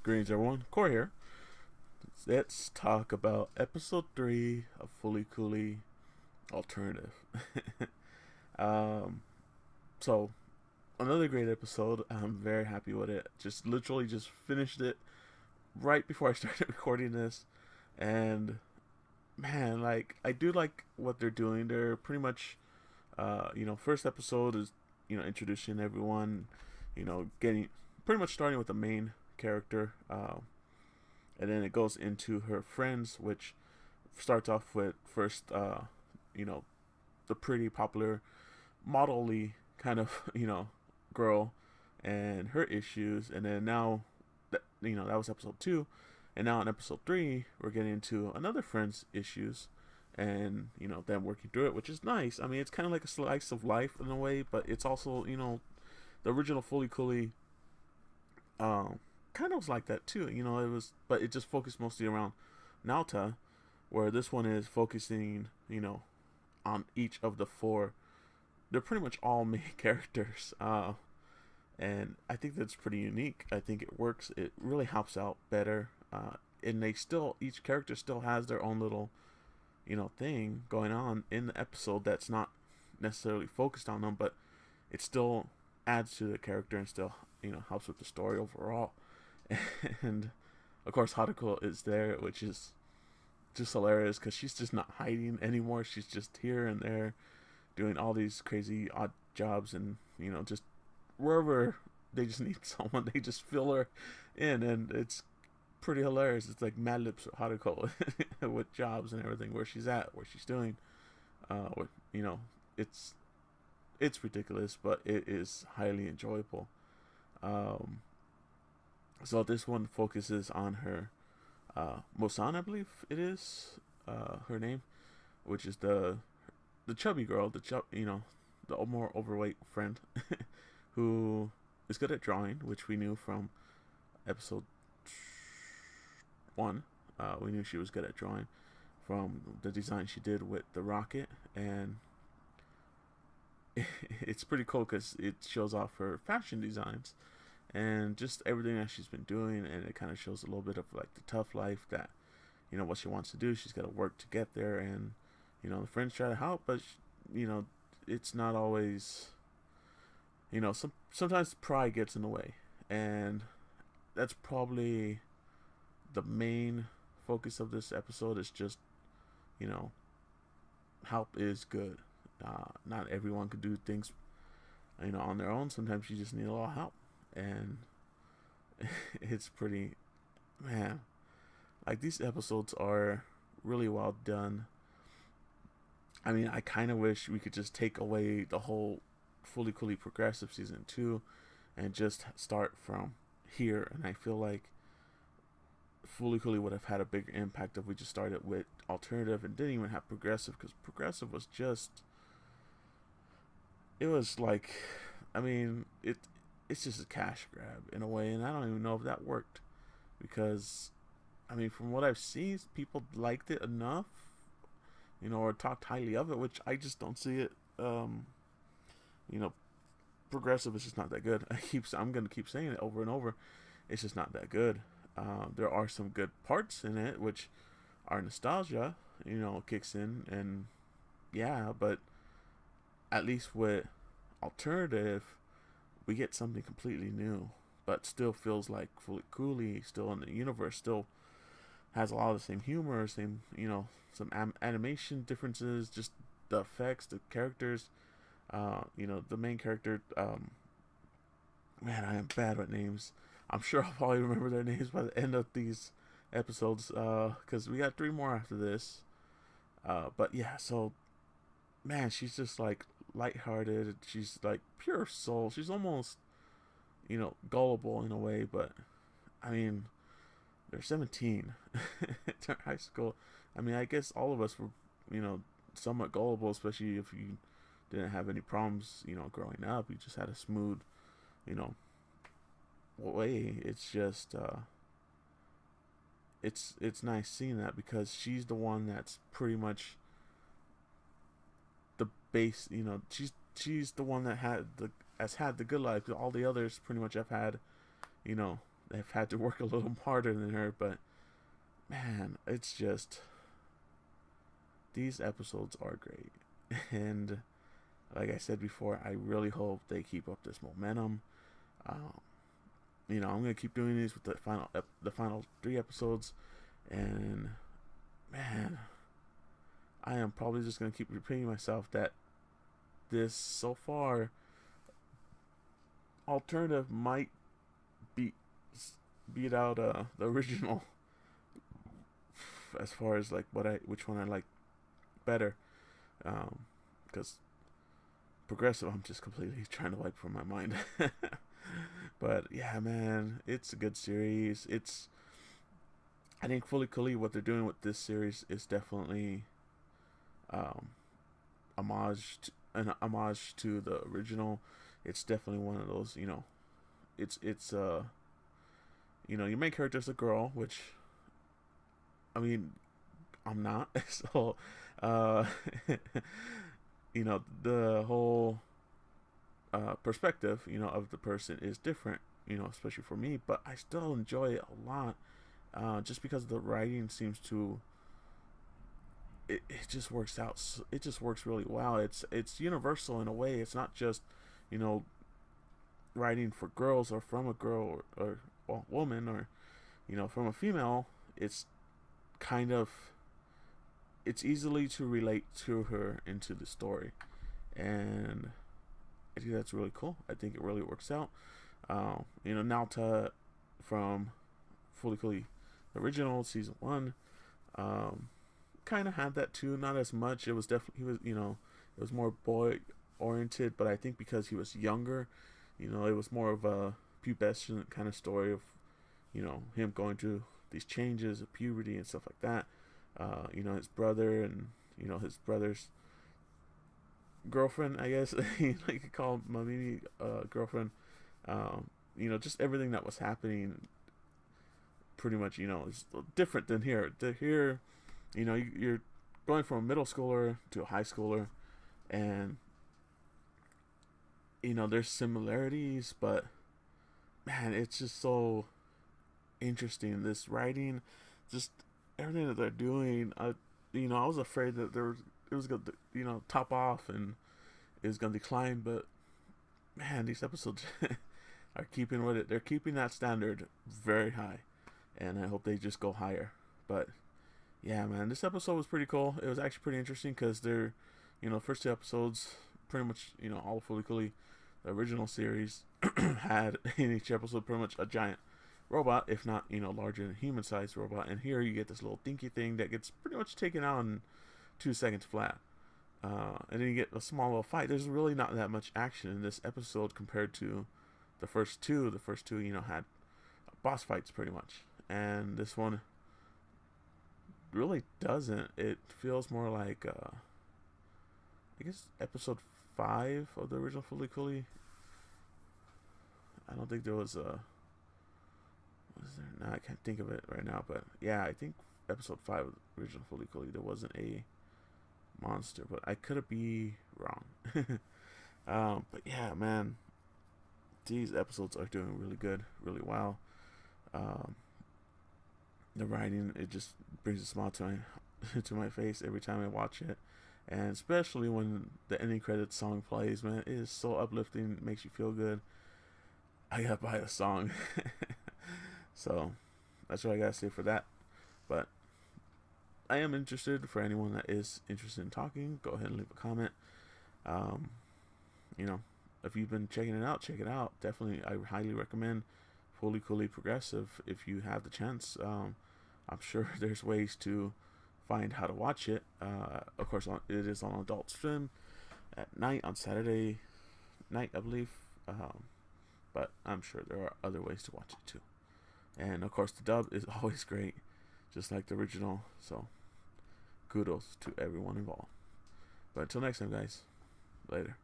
Greetings, everyone. Corey here. Let's talk about episode 3 of Fooly Cooly Alternative. um, so, another great episode. I'm very happy with it. Just literally just finished it right before I started recording this. And, man, like, I do like what they're doing. They're pretty much, first episode is, introducing everyone, getting pretty much starting with the main character, and then it goes into her friends, which starts off with first, you know, the pretty popular model-y kind of girl and her issues, and then now that was episode 2, and now in episode 3 we're getting into another friend's issues, and them working through it, which is nice. I mean, it's kind of like a slice of life in a way, but it's also the original Fooly Cooly kind of was like that too. It was, but it just focused mostly around Nauta, where this one is focusing, on each of the four. They're pretty much all main characters, and I think that's pretty unique. I think it works. It really helps out better, and each character still has their own little, thing going on in the episode that's not necessarily focused on them, but it still adds to the character and still helps with the story overall. And of course Haruko is there, which is just hilarious because she's just not hiding anymore. She's just here and there doing all these crazy odd jobs, and just wherever they just need someone, they just fill her in, and it's pretty hilarious. It's like Mad Libs Haruko with jobs and everything, where she's at, what she's doing. What it's ridiculous, but it is highly enjoyable. So this one focuses on her, Mosan, I believe it is, her name, which is the chubby girl, the more overweight friend, who is good at drawing, which we knew from episode 1. We knew she was good at drawing from the design she did with the rocket, and it's pretty cool because it shows off her fashion designs and just everything that she's been doing, and it kind of shows a little bit of like the tough life that what she wants to do. She's got to work to get there, and the friends try to help, but it's not always, sometimes pride gets in the way, and that's probably the main focus of this episode. Is just help is good. Not everyone can do things on their own. Sometimes you just need a little help, and it's pretty, man, like, these episodes are really well done. I mean, I kind of wish we could just take away the whole Fooly Cooly Progressive season 2 and just start from here, and I feel like Fooly Cooly would have had a bigger impact if we just started with alternative and didn't even have progressive, because progressive was just, it was like, I mean, it's just a cash grab in a way, and I don't even know if that worked, because I mean, from what I've seen, people liked it enough, or talked highly of it, which I just don't see it. Progressive is just not that good. I'm gonna keep saying it over and over. It's just not that good. There are some good parts in it, which are nostalgia, kicks in, and yeah, but at least with alternative, we get something completely new, but still feels like Fooly Cooly, still in the universe, still has a lot of the same humor, same, some animation differences, just the effects, the characters, the main character, man, I am bad with names. I'm sure I'll probably remember their names by the end of these episodes, because we got 3 more after this, but yeah, so, man, she's just like lighthearted. She's like pure soul. She's almost, gullible in a way, but I mean, they're 17. They're high school. I mean, I guess all of us were, somewhat gullible, especially if you didn't have any problems, growing up. You just had a smooth, way. It's just, it's nice seeing that, because she's the one that's pretty much the base. She's the one that has had the good life. All the others pretty much have had, have had to work a little harder than her, but man, it's just these episodes are great. And like I said before, I really hope they keep up this momentum. Um, I'm gonna keep doing these with the final 3 episodes, and man, I am probably just gonna keep repeating myself that this so far alternative might beat beat out the original as far as like which one I like better, because Progressive I'm just completely trying to wipe from my mind. But yeah, man, it's a good series. I think Fooly Cooly, what they're doing with this series is definitely um, an homage to the original. It's definitely one of those, it's your main character's a girl, which I mean I'm not. So uh the whole perspective, of the person is different, especially for me, but I still enjoy it a lot, just because the writing seems to it just works out. It just works really well. It's universal in a way. It's not just you know writing for girls or from a girl or woman or from a female. It's kind of it's easily to relate to her into the story, and I think that's really cool. I think it really works out. Naota from Fooly Cooly original season 1, kind of had that too. Not as much. It was definitely it was more boy oriented, but I think because he was younger, it was more of a pubescent kind of story of him going through these changes of puberty and stuff like that. His brother and his brother's girlfriend, I guess you could call my mini girlfriend. Just everything that was happening pretty much is different than here. Here, you're going from a middle schooler to a high schooler, and there's similarities, but man, it's just so interesting. This writing, just everything that they're doing. I was afraid that it was gonna top off and it was gonna decline, but man, these episodes are keeping with it. They're keeping that standard very high, and I hope they just go higher. But yeah, man, this episode was pretty cool. It was actually pretty interesting because they're first 2 episodes pretty much all of Fooly Cooly, the original series, had in each episode pretty much a giant robot, if not larger than a human-sized robot, and here you get this little dinky thing that gets pretty much taken out in 2 seconds flat. And then you get a small little fight. There's really not that much action in this episode compared to the first two. The first two, had boss fights pretty much, and this one really doesn't. It feels more like I guess episode 5 of the original Fooly Cooly. I don't think there was a. Was there? No, I can't think of it right now. But yeah, I think episode 5 of the original Fooly Cooly there wasn't a monster, but I could be wrong. But yeah, man, these episodes are doing really good, really well. The writing, it just brings a smile to my to my face every time I watch it, and especially when the ending credits song plays, man, it is so uplifting. It makes you feel good. I gotta buy the song. So that's what I gotta say for that. But I am interested. For anyone that is interested in talking, go ahead and leave a comment. If you've been checking it out, check it out. Definitely, I highly recommend Fooly Cooly Progressive if you have the chance. I'm sure there's ways to find how to watch it. Of course, it is on Adult Swim at night on Saturday night, I believe. But I'm sure there are other ways to watch it too. And of course, the dub is always great, just like the original. So, kudos to everyone involved. But until next time, guys, later.